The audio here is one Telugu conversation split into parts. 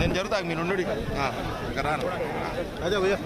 నేను జరుగుతా మీరు ఉండు ఇక్కడ రాను అదే భయ్యా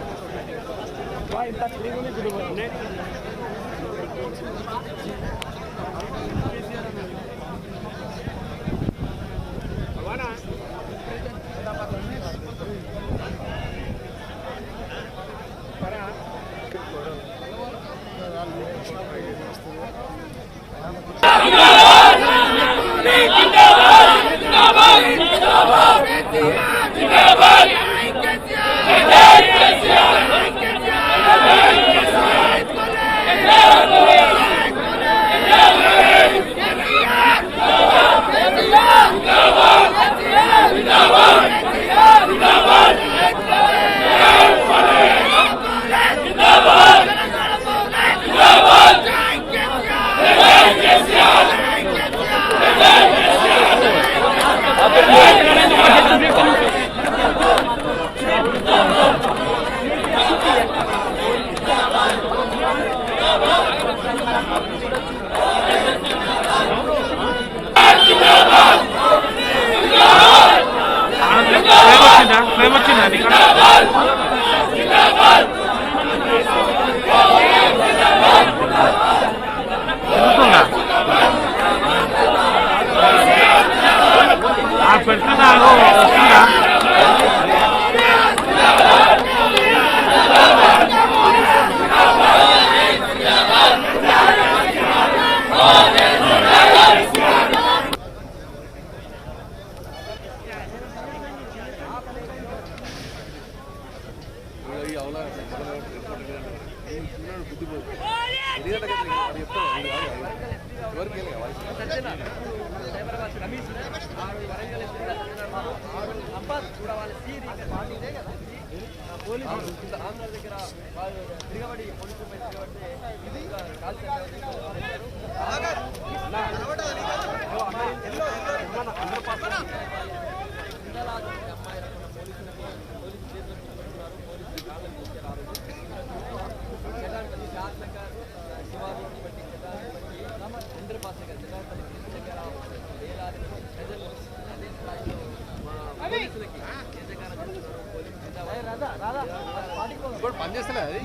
పనిచేస్తలే అది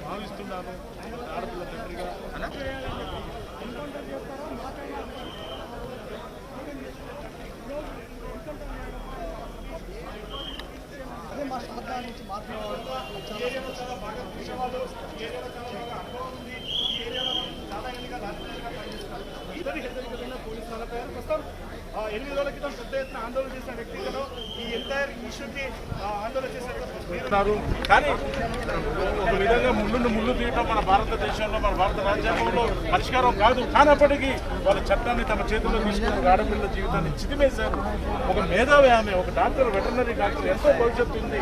భావిస్తున్నాను ఆడపిల్ల తండ్రిగా పోలీసు వాళ్ళ పేరు ప్రస్తుతం 8 రోజుల క్రితం పెద్ద ఎత్తున ఆందోళన చేసిన వ్యక్తిగతం ఈ ఎంటైర్ ఇష్యూకి ఆందోళన చేసినారు. కానీ ఒక విధంగా ముళ్ళు తీయటం మన భారతదేశంలో మన భారత రాజ్యాంగంలో పరిష్కారం కాదు. కానప్పటికీ వాళ్ళ చట్టాన్ని తమ చేతుల్లో తీసుకుని ఆడపిల్లల జీవితాన్ని చిదిమేశారు. ఒక మేధావి ఆమె, ఒక డాక్టర్, వెటర్నరీ డాక్టర్, ఎంతో భవిష్యత్తు ఉంది,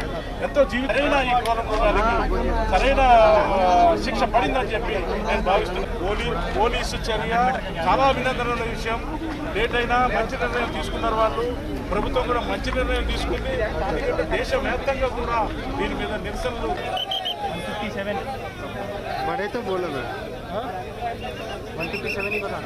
ఎంతో సరైన ఈ కోరం సరైన శిక్ష పడిందని చెప్పి నేను భావిస్తున్నాను. పోలీసు చర్య చాలా అభినందనల విషయం. లేట్ అయినా మంచి నిర్ణయం తీసుకున్నారు వాళ్ళు. ప్రభుత్వం కూడా మంచి నిర్ణయం తీసుకుంది. ఎందుకంటే దేశవ్యాప్తంగా కూడా దీని మీద నిరసనలు 157 बड़े तो बोलो 157 ही बना